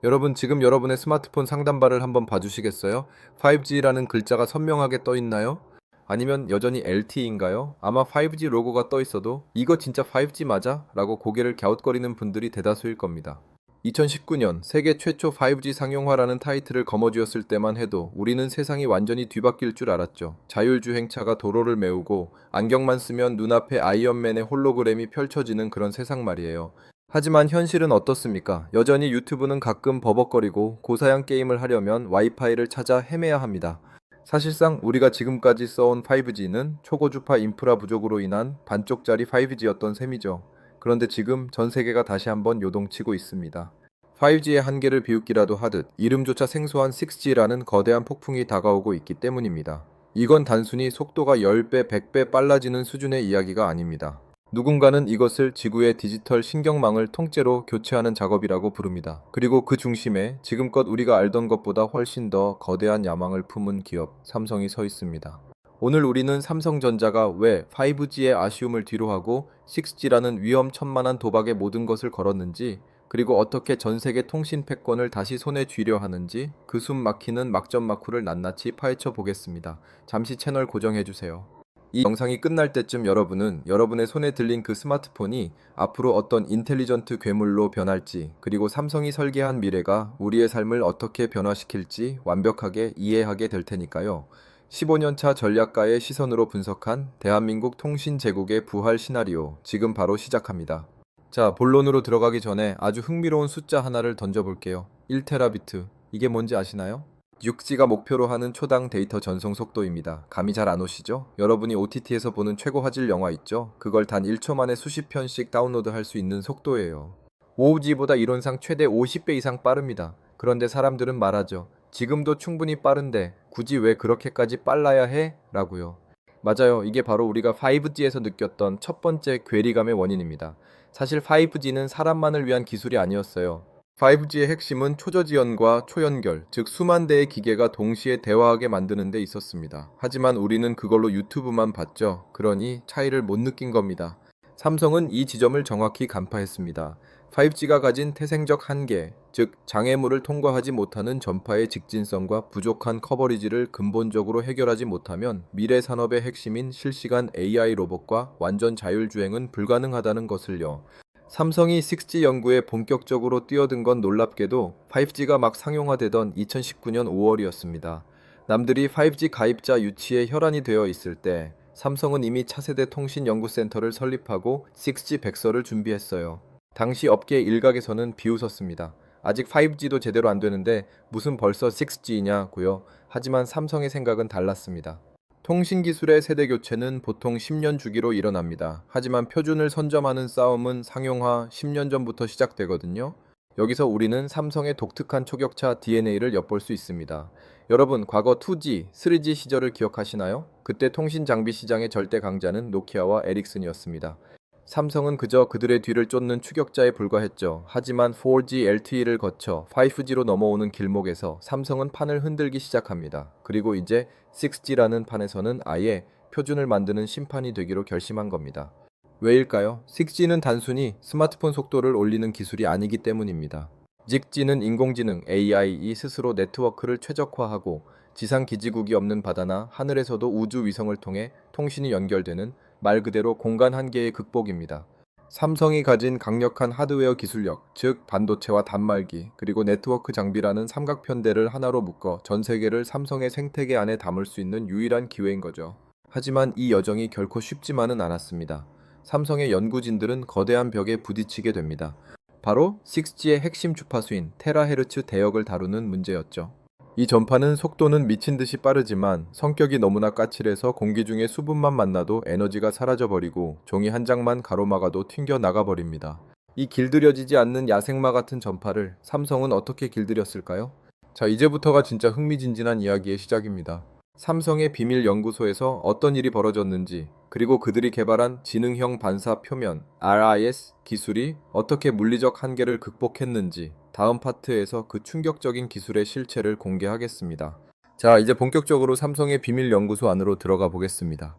여러분, 지금 여러분의 스마트폰 상단바를 한번 봐주시겠어요? 5G라는 글자가 선명하게 떠 있나요? 아니면 여전히 LTE인가요? 아마 5G 로고가 떠 있어도 이거 진짜 5G 맞아? 라고 고개를 갸웃거리는 분들이 대다수일 겁니다. 2019년 세계 최초 5G 상용화라는 타이틀을 거머쥐었을 때만 해도 우리는 세상이 완전히 뒤바뀔 줄 알았죠. 자율주행차가 도로를 메우고 안경만 쓰면 눈앞에 아이언맨의 홀로그램이 펼쳐지는 그런 세상 말이에요. 하지만 현실은 어떻습니까? 여전히 유튜브는 가끔 버벅거리고 고사양 게임을 하려면 와이파이를 찾아 헤매야 합니다. 사실상 우리가 지금까지 써온 5G는 초고주파 인프라 부족으로 인한 반쪽짜리 5G였던 셈이죠. 그런데 지금 전 세계가 다시 한번 요동치고 있습니다. 5G의 한계를 비웃기라도 하듯 이름조차 생소한 6G라는 거대한 폭풍이 다가오고 있기 때문입니다. 이건 단순히 속도가 10배, 100배 빨라지는 수준의 이야기가 아닙니다. 누군가는 이것을 지구의 디지털 신경망을 통째로 교체하는 작업이라고 부릅니다. 그리고 그 중심에 지금껏 우리가 알던 것보다 훨씬 더 거대한 야망을 품은 기업 삼성이 서 있습니다. 오늘 우리는 삼성전자가 왜 5G의 아쉬움을 뒤로하고 6G라는 위험천만한 도박에 모든 것을 걸었는지, 그리고 어떻게 전 세계 통신 패권을 다시 손에 쥐려 하는지 그 숨 막히는 막전막후를 낱낱이 파헤쳐 보겠습니다. 잠시 채널 고정해주세요. 이 영상이 끝날 때쯤 여러분은 여러분의 손에 들린 그 스마트폰이 앞으로 어떤 인텔리전트 괴물로 변할지, 그리고 삼성이 설계한 미래가 우리의 삶을 어떻게 변화시킬지 완벽하게 이해하게 될 테니까요. 15년차 전략가의 시선으로 분석한 대한민국 통신 제국의 부활 시나리오, 지금 바로 시작합니다. 자, 본론으로 들어가기 전에 아주 흥미로운 숫자 하나를 던져볼게요. 1테라비트. 이게 뭔지 아시나요? 6G가 목표로 하는 초당 데이터 전송 속도입니다. 감이 잘 안 오시죠? 여러분이 OTT에서 보는 최고 화질 영화 있죠? 그걸 단 1초 만에 수십 편씩 다운로드 할 수 있는 속도예요. 5G보다 이론상 최대 50배 이상 빠릅니다. 그런데 사람들은 말하죠. 지금도 충분히 빠른데 굳이 왜 그렇게까지 빨라야 해? 라고요. 맞아요. 이게 바로 우리가 5G에서 느꼈던 첫 번째 괴리감의 원인입니다. 사실 5G는 사람만을 위한 기술이 아니었어요. 5G의 핵심은 초저지연과 초연결, 즉 수만 대의 기계가 동시에 대화하게 만드는 데 있었습니다. 하지만 우리는 그걸로 유튜브만 봤죠. 그러니 차이를 못 느낀 겁니다. 삼성은 이 지점을 정확히 간파했습니다. 5G가 가진 태생적 한계, 즉 장애물을 통과하지 못하는 전파의 직진성과 부족한 커버리지를 근본적으로 해결하지 못하면 미래 산업의 핵심인 실시간 AI 로봇과 완전 자율주행은 불가능하다는 것을요. 삼성이 6G 연구에 본격적으로 뛰어든 건 놀랍게도 5G가 막 상용화되던 2019년 5월이었습니다. 남들이 5G 가입자 유치에 혈안이 되어 있을 때 삼성은 이미 차세대 통신연구센터를 설립하고 6G 백서를 준비했어요. 당시 업계 일각에서는 비웃었습니다. 아직 5G도 제대로 안 되는데 무슨 벌써 6G냐고요. 하지만 삼성의 생각은 달랐습니다. 통신기술의 세대 교체는 보통 10년 주기로 일어납니다. 하지만 표준을 선점하는 싸움은 상용화 10년 전부터 시작되거든요. 여기서 우리는 삼성의 독특한 초격차 DNA를 엿볼 수 있습니다. 여러분, 과거 2G, 3G 시절을 기억하시나요? 그때 통신 장비 시장의 절대 강자는 노키아와 에릭슨이었습니다. 삼성은 그저 그들의 뒤를 쫓는 추격자에 불과했죠. 하지만 4G LTE를 거쳐 5G로 넘어오는 길목에서 삼성은 판을 흔들기 시작합니다. 그리고 이제 6G라는 판에서는 아예 표준을 만드는 심판이 되기로 결심한 겁니다. 왜일까요? 6G는 단순히 스마트폰 속도를 올리는 기술이 아니기 때문입니다. 6G는 인공지능 AI이 스스로 네트워크를 최적화하고 지상 기지국이 없는 바다나 하늘에서도 우주 위성을 통해 통신이 연결되는 말 그대로 공간 한계의 극복입니다. 삼성이 가진 강력한 하드웨어 기술력, 즉 반도체와 단말기, 그리고 네트워크 장비라는 삼각편대를 하나로 묶어 전 세계를 삼성의 생태계 안에 담을 수 있는 유일한 기회인 거죠. 하지만 이 여정이 결코 쉽지만은 않았습니다. 삼성의 연구진들은 거대한 벽에 부딪히게 됩니다. 바로 6G의 핵심 주파수인 테라헤르츠 대역을 다루는 문제였죠. 이 전파는 속도는 미친 듯이 빠르지만 성격이 너무나 까칠해서 공기 중에 수분만 만나도 에너지가 사라져버리고 종이 한 장만 가로막아도 튕겨 나가버립니다. 이 길들여지지 않는 야생마 같은 전파를 삼성은 어떻게 길들였을까요? 자, 이제부터가 진짜 흥미진진한 이야기의 시작입니다. 삼성의 비밀 연구소에서 어떤 일이 벌어졌는지, 그리고 그들이 개발한 지능형 반사 표면 RIS 기술이 어떻게 물리적 한계를 극복했는지 다음 파트에서 그 충격적인 기술의 실체를 공개하겠습니다. 자, 이제 본격적으로 삼성의 비밀 연구소 안으로 들어가 보겠습니다.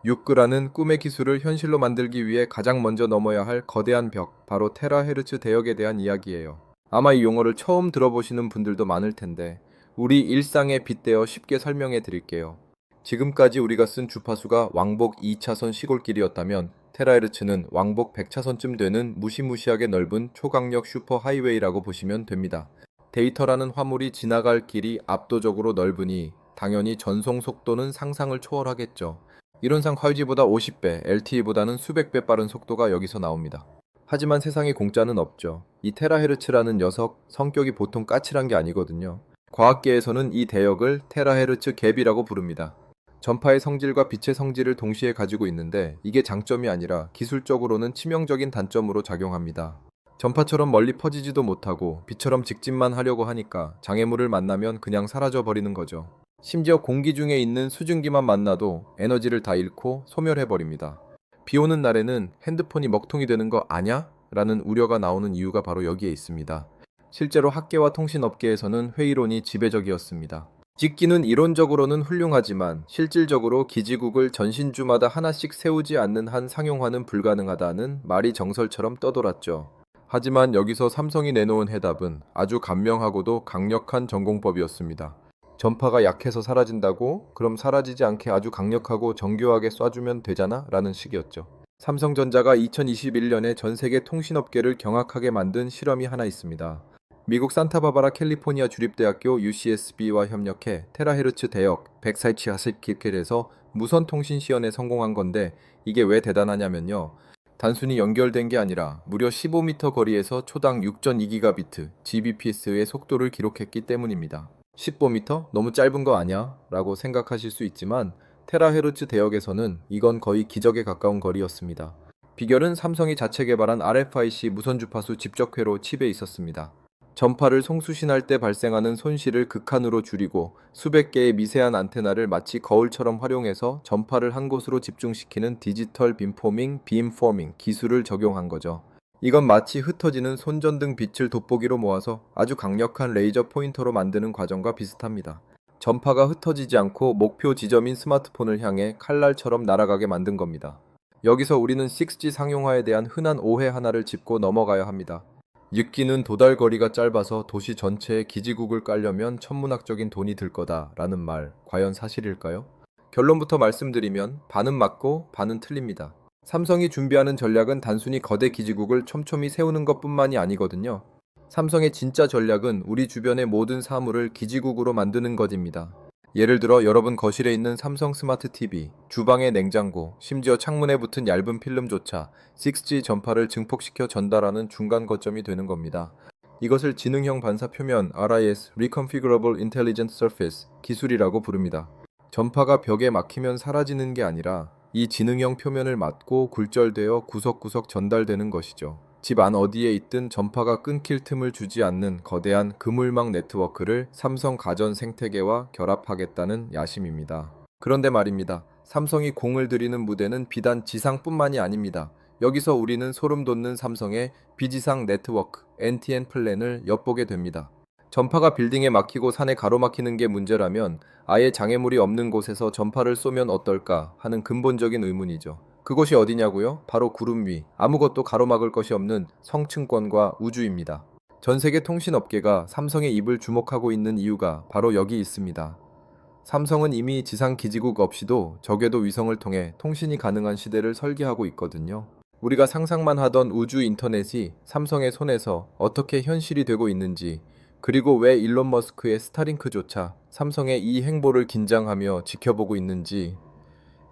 6그라는 꿈의 기술을 현실로 만들기 위해 가장 먼저 넘어야 할 거대한 벽, 바로 테라헤르츠 대역에 대한 이야기예요. 아마 이 용어를 처음 들어보시는 분들도 많을 텐데 우리 일상에 빗대어 쉽게 설명해 드릴게요. 지금까지 우리가 쓴 주파수가 왕복 2차선 시골길이었다면 테라헤르츠는 왕복 100차선쯤 되는 무시무시하게 넓은 초강력 슈퍼하이웨이라고 보시면 됩니다. 데이터라는 화물이 지나갈 길이 압도적으로 넓으니 당연히 전송 속도는 상상을 초월하겠죠. 이론상 5G보다 50배, LTE보다는 수백 배 빠른 속도가 여기서 나옵니다. 하지만 세상에 공짜는 없죠. 이 테라헤르츠라는 녀석 성격이 보통 까칠한 게 아니거든요. 과학계에서는 이 대역을 테라헤르츠 갭이라고 부릅니다. 전파의 성질과 빛의 성질을 동시에 가지고 있는데 이게 장점이 아니라 기술적으로는 치명적인 단점으로 작용합니다. 전파처럼 멀리 퍼지지도 못하고 빛처럼 직진만 하려고 하니까 장애물을 만나면 그냥 사라져 버리는 거죠. 심지어 공기 중에 있는 수증기만 만나도 에너지를 다 잃고 소멸해버립니다. 비 오는 날에는 핸드폰이 먹통이 되는 거 아냐? 라는 우려가 나오는 이유가 바로 여기에 있습니다. 실제로 학계와 통신업계에서는 회의론이 지배적이었습니다. 직기는 이론적으로는 훌륭하지만 실질적으로 기지국을 전신주마다 하나씩 세우지 않는 한 상용화는 불가능하다는 말이 정설처럼 떠돌았죠. 하지만 여기서 삼성이 내놓은 해답은 아주 간명하고도 강력한 전공법이었습니다. 전파가 약해서 사라진다고? 그럼 사라지지 않게 아주 강력하고 정교하게 쏴주면 되잖아? 라는 식이었죠. 삼성전자가 2021년에 전 세계 통신업계를 경악하게 만든 실험이 하나 있습니다. 미국 산타바바라 캘리포니아 주립대학교 UCSB와 협력해 테라헤르츠 대역 140kHz에서 무선 통신 시연에 성공한 건데 이게 왜 대단하냐면요. 단순히 연결된 게 아니라 무려 15m 거리에서 초당 6.2기가비트 Gbps의 속도를 기록했기 때문입니다. 15m? 너무 짧은 거 아니야? 라고 생각하실 수 있지만 테라헤르츠 대역에서는 이건 거의 기적에 가까운 거리였습니다. 비결은 삼성이 자체 개발한 RFIC 무선 주파수 집적회로 칩에 있었습니다. 전파를 송수신할 때 발생하는 손실을 극한으로 줄이고 수백 개의 미세한 안테나를 마치 거울처럼 활용해서 전파를 한 곳으로 집중시키는 디지털 빔포밍 기술을 적용한 거죠. 이건 마치 흩어지는 손전등 빛을 돋보기로 모아서 아주 강력한 레이저 포인터로 만드는 과정과 비슷합니다. 전파가 흩어지지 않고 목표 지점인 스마트폰을 향해 칼날처럼 날아가게 만든 겁니다. 여기서 우리는 6G 상용화에 대한 흔한 오해 하나를 짚고 넘어가야 합니다. 6기는 도달 거리가 짧아서 도시 전체에 기지국을 깔려면 천문학적인 돈이 들 거다라는 말, 과연 사실일까요? 결론부터 말씀드리면 반은 맞고 반은 틀립니다. 삼성이 준비하는 전략은 단순히 거대 기지국을 촘촘히 세우는 것뿐만이 아니거든요. 삼성의 진짜 전략은 우리 주변의 모든 사물을 기지국으로 만드는 것입니다. 예를 들어 여러분 거실에 있는 삼성 스마트 TV, 주방의 냉장고, 심지어 창문에 붙은 얇은 필름조차 6G 전파를 증폭시켜 전달하는 중간 거점이 되는 겁니다. 이것을 지능형 반사 표면 RIS (Reconfigurable Intelligent Surface) 기술이라고 부릅니다. 전파가 벽에 막히면 사라지는 게 아니라 이 지능형 표면을 맞고 굴절되어 구석구석 전달되는 것이죠. 집 안 어디에 있든 전파가 끊길 틈을 주지 않는 거대한 그물망 네트워크를 삼성 가전 생태계와 결합하겠다는 야심입니다. 그런데 말입니다. 삼성이 공을 들이는 무대는 비단 지상뿐만이 아닙니다. 여기서 우리는 소름 돋는 삼성의 비지상 네트워크 NTN 플랜을 엿보게 됩니다. 전파가 빌딩에 막히고 산에 가로막히는 게 문제라면 아예 장애물이 없는 곳에서 전파를 쏘면 어떨까 하는 근본적인 의문이죠. 그곳이 어디냐고요? 바로 구름 위, 아무것도 가로막을 것이 없는 성층권과 우주입니다. 전 세계 통신업계가 삼성의 입을 주목하고 있는 이유가 바로 여기 있습니다. 삼성은 이미 지상 기지국 없이도 저궤도 위성을 통해 통신이 가능한 시대를 설계하고 있거든요. 우리가 상상만 하던 우주 인터넷이 삼성의 손에서 어떻게 현실이 되고 있는지, 그리고 왜 일론 머스크의 스타링크조차 삼성의 이 행보를 긴장하며 지켜보고 있는지,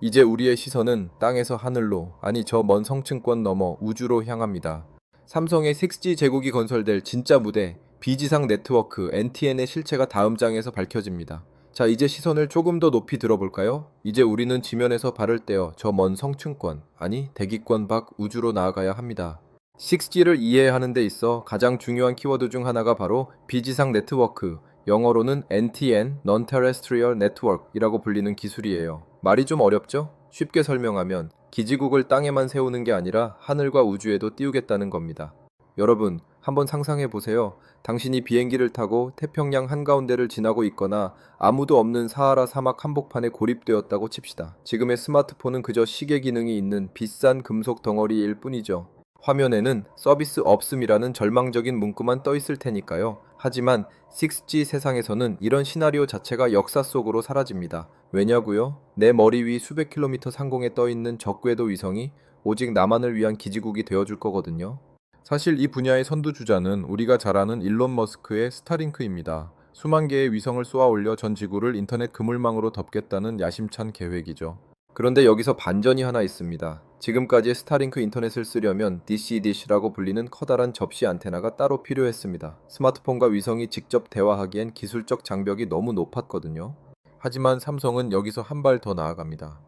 이제 우리의 시선은 땅에서 하늘로, 아니 저 먼 성층권 너머 우주로 향합니다. 삼성의 6G 제국이 건설될 진짜 무대, 비지상 네트워크 NTN의 실체가 다음 장에서 밝혀집니다. 자, 이제 시선을 조금 더 높이 들어볼까요? 이제 우리는 지면에서 발을 떼어 저 먼 성층권, 아니 대기권 밖 우주로 나아가야 합니다. 6G를 이해하는 데 있어 가장 중요한 키워드 중 하나가 바로 비지상 네트워크, 영어로는 NTN, Non-Terrestrial Network이라고 불리는 기술이에요. 말이 좀 어렵죠? 쉽게 설명하면 기지국을 땅에만 세우는 게 아니라 하늘과 우주에도 띄우겠다는 겁니다. 여러분, 한번 상상해 보세요. 당신이 비행기를 타고 태평양 한가운데를 지나고 있거나 아무도 없는 사하라 사막 한복판에 고립되었다고 칩시다. 지금의 스마트폰은 그저 시계 기능이 있는 비싼 금속 덩어리일 뿐이죠. 화면에는 서비스 없음이라는 절망적인 문구만 떠 있을 테니까요. 하지만 6G 세상에서는 이런 시나리오 자체가 역사 속으로 사라집니다. 왜냐고요? 내 머리 위 수백 킬로미터 상공에 떠 있는 적궤도 위성이 오직 나만을 위한 기지국이 되어줄 거거든요. 사실 이 분야의 선두주자는 우리가 잘 아는 일론 머스크의 스타링크입니다. 수만 개의 위성을 쏘아 올려 전 지구를 인터넷 그물망으로 덮겠다는 야심찬 계획이죠. 그런데 여기서 반전이 하나 있습니다. 지금까지 스타링크 인터넷을 쓰려면 DC-DISH라고 불리는 커다란 접시 안테나가 따로 필요했습니다. 스마트폰과 위성이 직접 대화하기엔 기술적 장벽이 너무 높았거든요. 하지만 삼성은 여기서 한 발 더 나아갑니다.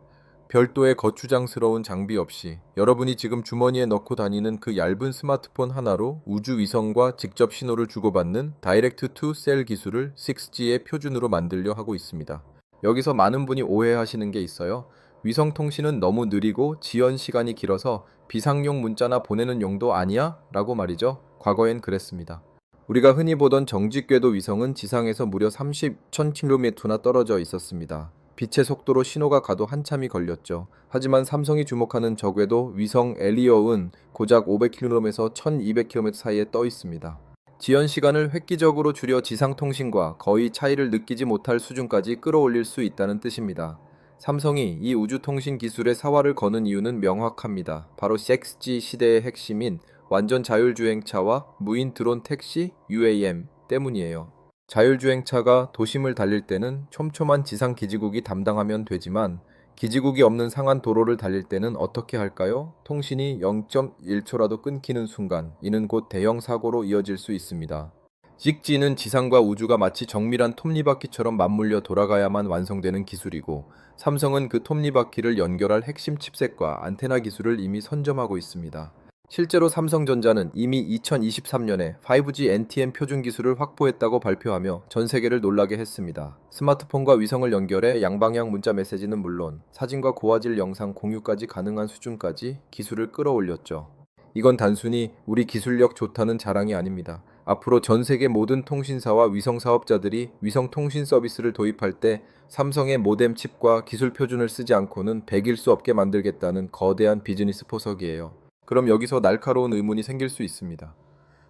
별도의 거추장스러운 장비 없이 여러분이 지금 주머니에 넣고 다니는 그 얇은 스마트폰 하나로 우주 위성과 직접 신호를 주고받는 다이렉트 투 셀 기술을 6G의 표준으로 만들려 하고 있습니다. 여기서 많은 분이 오해하시는 게 있어요. 위성 통신은 너무 느리고 지연 시간이 길어서 비상용 문자나 보내는 용도 아니야? 라고 말이죠. 과거엔 그랬습니다. 우리가 흔히 보던 정직궤도 위성은 지상에서 무려 30,000km나 떨어져 있었습니다. 빛의 속도로 신호가 가도 한참이 걸렸죠. 하지만 삼성이 주목하는 저궤도 위성 엘리어은 고작 500km에서 1200km 사이에 떠 있습니다. 지연 시간을 획기적으로 줄여 지상 통신과 거의 차이를 느끼지 못할 수준까지 끌어올릴 수 있다는 뜻입니다. 삼성이 이 우주통신 기술에 사활을 거는 이유는 명확합니다. 바로 6G 시대의 핵심인 완전 자율주행차와 무인 드론 택시 UAM 때문이에요. 자율주행차가 도심을 달릴 때는 촘촘한 지상 기지국이 담당하면 되지만 기지국이 없는 상한 도로를 달릴 때는 어떻게 할까요? 통신이 0.1초라도 끊기는 순간 이는 곧 대형 사고로 이어질 수 있습니다. 6G는 지상과 우주가 마치 정밀한 톱니바퀴처럼 맞물려 돌아가야만 완성되는 기술이고 삼성은 그 톱니바퀴를 연결할 핵심 칩셋과 안테나 기술을 이미 선점하고 있습니다. 실제로 삼성전자는 이미 2023년에 5G NTN 표준 기술을 확보했다고 발표하며 전 세계를 놀라게 했습니다. 스마트폰과 위성을 연결해 양방향 문자 메시지는 물론 사진과 고화질 영상 공유까지 가능한 수준까지 기술을 끌어올렸죠. 이건 단순히 우리 기술력 좋다는 자랑이 아닙니다. 앞으로 전 세계 모든 통신사와 위성 사업자들이 위성 통신 서비스를 도입할 때 삼성의 모뎀 칩과 기술 표준을 쓰지 않고는 배길 수 없게 만들겠다는 거대한 비즈니스 포석이에요. 그럼 여기서 날카로운 의문이 생길 수 있습니다.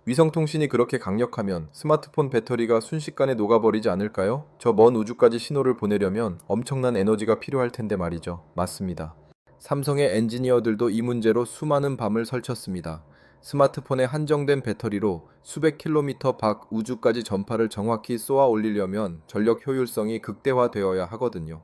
위성통신이 그렇게 강력하면 스마트폰 배터리가 순식간에 녹아버리지 않을까요? 저 먼 우주까지 신호를 보내려면 엄청난 에너지가 필요할 텐데 말이죠. 맞습니다. 삼성의 엔지니어들도 이 문제로 수많은 밤을 설쳤습니다. 스마트폰의 한정된 배터리로 수백 킬로미터 밖 우주까지 전파를 정확히 쏘아 올리려면 전력 효율성이 극대화되어야 하거든요.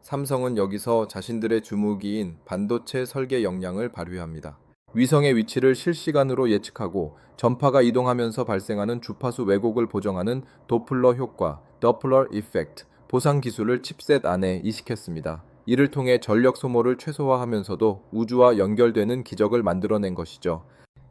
삼성은 여기서 자신들의 주무기인 반도체 설계 역량을 발휘합니다. 위성의 위치를 실시간으로 예측하고 전파가 이동하면서 발생하는 주파수 왜곡을 보정하는 도플러 효과, 더플러 이펙트, 보상 기술을 칩셋 안에 이식했습니다. 이를 통해 전력 소모를 최소화하면서도 우주와 연결되는 기적을 만들어낸 것이죠.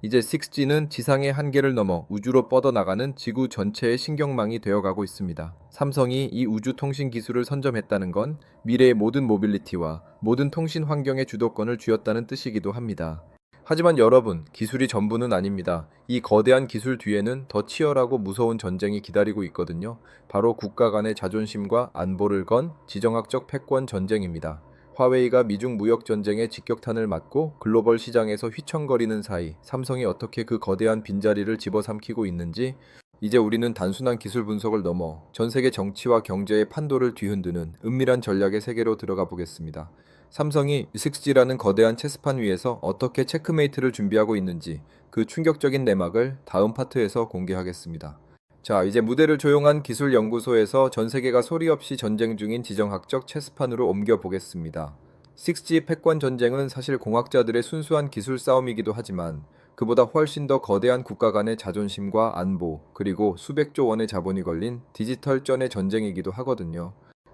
이제 6G는 지상의 한계를 넘어 우주로 뻗어나가는 지구 전체의 신경망이 되어가고 있습니다. 삼성이 이 우주 통신 기술을 선점했다는 건 미래의 모든 모빌리티와 모든 통신 환경의 주도권을 쥐었다는 뜻이기도 합니다. 하지만 여러분, 기술이 전부는 아닙니다. 이 거대한 기술 뒤에는 더 치열하고 무서운 전쟁이 기다리고 있거든요. 바로 국가 간의 자존심과 안보를 건 지정학적 패권 전쟁입니다. 화웨이가 미중 무역 전쟁의 직격탄을 맞고 글로벌 시장에서 휘청거리는 사이 삼성이 어떻게 그 거대한 빈자리를 집어삼키고 있는지 이제 우리는 단순한 기술 분석을 넘어 전 세계 정치와 경제의 판도를 뒤흔드는 은밀한 전략의 세계로 들어가 보겠습니다. 삼성이 6G라는 거대한 체스판 위에서 어떻게 체크메이트를 준비하고 있는지 그 충격적인 내막을 다음 파트에서 공개하겠습니다. 자, 이제 무대를 조용한 기술연구소에서 전 세계가 소리 없이 전쟁 중인 지정학적 체스판으로 옮겨 보겠습니다. 6G 패권 전쟁은 사실 공학자들의 순수한 기술 싸움이기도 하지만 그보다 훨씬 더 거대한 국가 간의 자존심과 안보, 그리고 수백조 원의 자본이 걸린 디지털 전의 전쟁이기도 하거든요.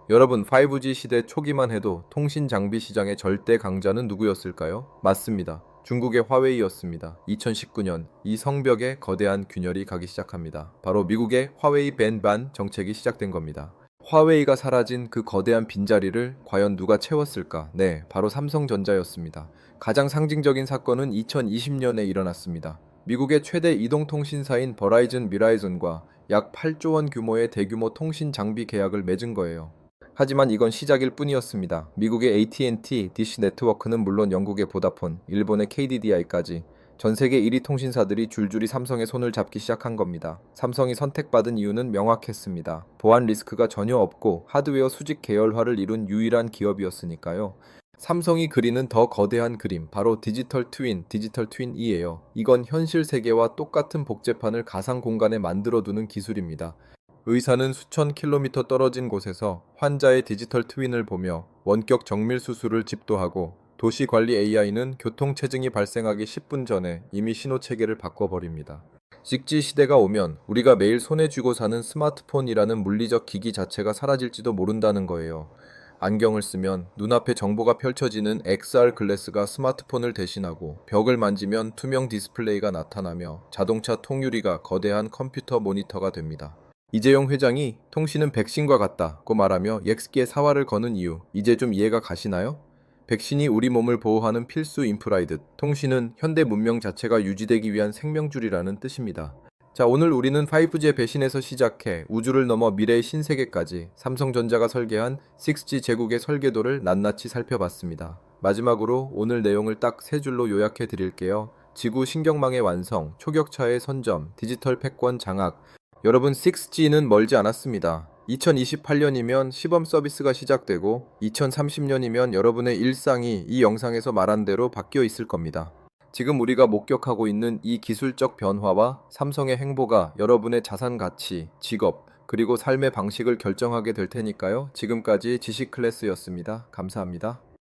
여러분, 5G 시대 초기만 해도 통신 장비 시장의 절대 강자는 누구였을까요? 맞습니다. 중국의 화웨이였습니다. 2019년 이 성벽에 거대한 균열이 가기 시작합니다. 바로 미국의 화웨이 밴반 정책이 시작된 겁니다. 화웨이가 사라진 그 거대한 빈자리를 과연 누가 채웠을까? 네, 바로 삼성전자였습니다. 가장 상징적인 사건은 2020년에 일어났습니다. 미국의 최대 이동통신사인 버라이즌 미라이존과 약 8조 원 규모의 대규모 통신 장비 계약을 맺은 거예요. 하지만 이건 시작일 뿐이었습니다. 미국의 AT&T, 디시 네트워크는 물론 영국의 보다폰, 일본의 KDDI까지 전 세계 1위 통신사들이 줄줄이 삼성의 손을 잡기 시작한 겁니다. 삼성이 선택받은 이유는 명확했습니다. 보안 리스크가 전혀 없고 하드웨어 수직 계열화를 이룬 유일한 기업이었으니까요. 삼성이 그리는 더 거대한 그림, 바로 디지털 트윈이에요. 이건 현실 세계와 똑같은 복제판을 가상 공간에 만들어두는 기술입니다. 의사는 수천 킬로미터 떨어진 곳에서 환자의 디지털 트윈을 보며 원격 정밀 수술을 집도하고, 도시 관리 AI는 교통체증이 발생하기 10분 전에 이미 신호 체계를 바꿔버립니다. 6G 시대가 오면 우리가 매일 손에 쥐고 사는 스마트폰이라는 물리적 기기 자체가 사라질지도 모른다는 거예요. 안경을 쓰면 눈앞에 정보가 펼쳐지는 XR 글래스가 스마트폰을 대신하고, 벽을 만지면 투명 디스플레이가 나타나며 자동차 통유리가 거대한 컴퓨터 모니터가 됩니다. 이재용 회장이 통신은 백신과 같다고 말하며 옅스키의 사활을 거는 이유, 이제 좀 이해가 가시나요? 백신이 우리 몸을 보호하는 필수 인프라이듯 통신은 현대 문명 자체가 유지되기 위한 생명줄이라는 뜻입니다. 자, 오늘 우리는 5G의 배신에서 시작해 우주를 넘어 미래의 신세계까지 삼성전자가 설계한 6G 제국의 설계도를 낱낱이 살펴봤습니다. 마지막으로 오늘 내용을 딱 세 줄로 요약해 드릴게요. 지구 신경망의 완성, 초격차의 선점, 디지털 패권 장악. 여러분, 6G는 멀지 않았습니다. 2028년이면 시범 서비스가 시작되고 2030년이면 여러분의 일상이 이 영상에서 말한 대로 바뀌어 있을 겁니다. 지금 우리가 목격하고 있는 이 기술적 변화와 삼성의 행보가 여러분의 자산 가치, 직업, 그리고 삶의 방식을 결정하게 될 테니까요. 지금까지 지식 클래스였습니다. 감사합니다.